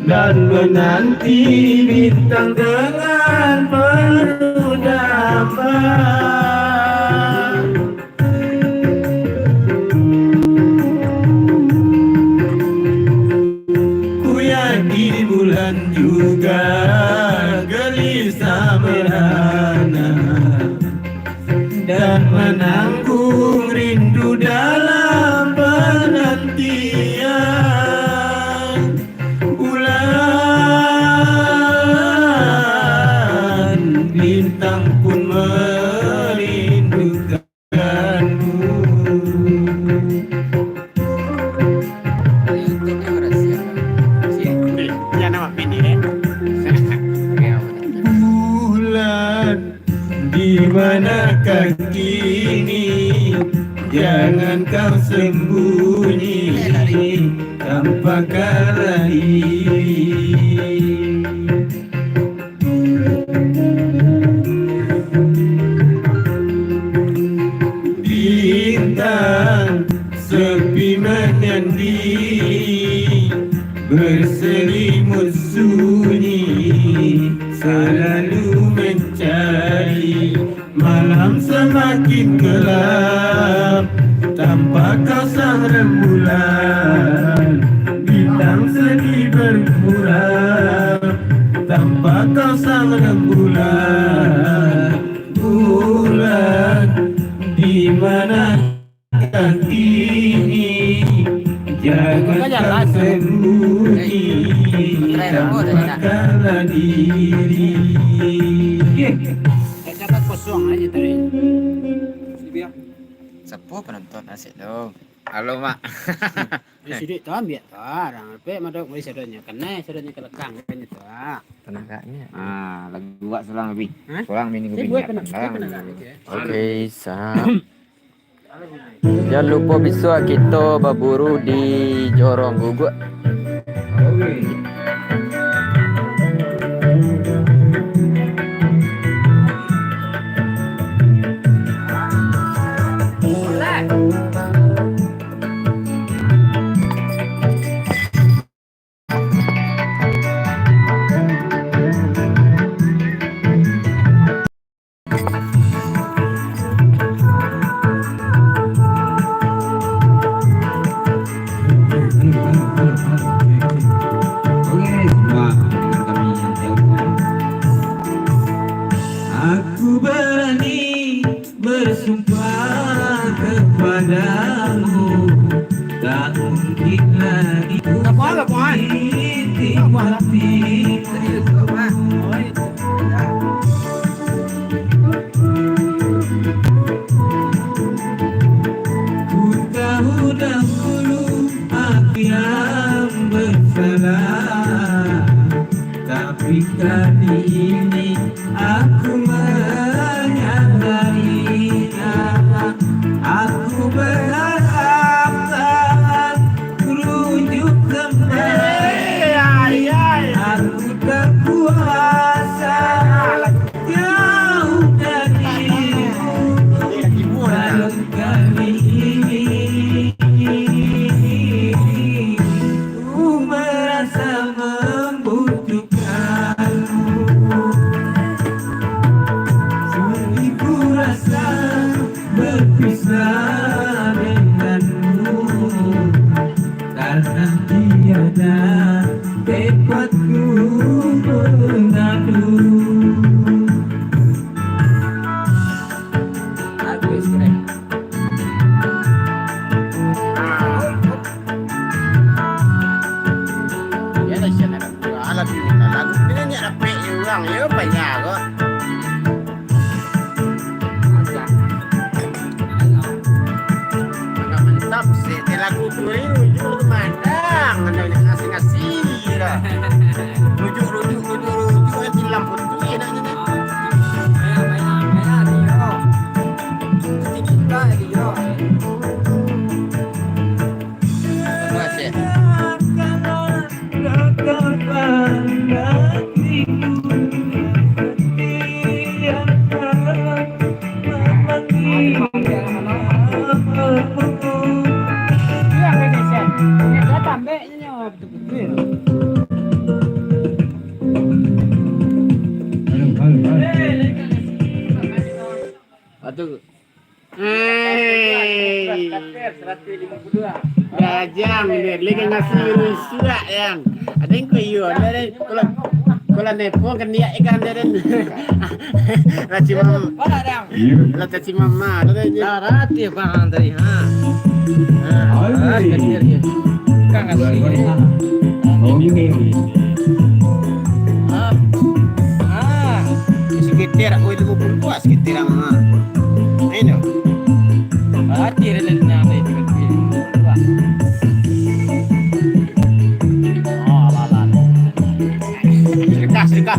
dan menanti bintang dengan penuh damai. Ku yakin bulan juga gelisah merana dan menanggung rindu dalam penantian. Bulan bintang pun merindukanmu. Ya nama Pidi deh. Bulan di manakah kini? Jangan kau sembunyi tanpa kala diri. Bintang sepi menyendiri, berselimut sunyi, selalu mencari. Malam semakin gelap tanpa kau sang rembulan. Bintang sedih berkurang tanpa kau sang rembulan. Bulan di mana kini? Jangan kau sembunyi tanpa kala diri. Dapat kosong aja tadi. Sepuh penonton asik dong. Halo mak. Sudah tu ambil tu orang. Apa madok boleh sedanya kena kelekang kan itu. Tenaganya. Lagu buat selang lebih. Selang minggu Saya ini. buat kena. Oke, sah. Jangan lupa besok kita berburu di Jorong Guguk. Aku berani bersumpah kepadamu, tak mungkin lagi ku tahu dahulu aku yang bersalah, tapi kali ini aku menyadarinya. Aku berharap tak rujuk kembali. Aku tak kuasa jauh darimu. Baru kali ini ku merasa membutuhkanmu. Sungguh ku rasa berpisah denganmu, karena tiada tempatku mengadu. tuh. Rajang nih, lagi ngasih rusuh yang. Ada yang kuyu, ada kalau nepong kan dia ikan dan. Raci mama, lah caci mama, Darat ya bang tadi ha. Kan dia. Kan ngasih. sekitar aku itu pun puas sekitar mama. Ini. Hati relenya itu. Sedekah.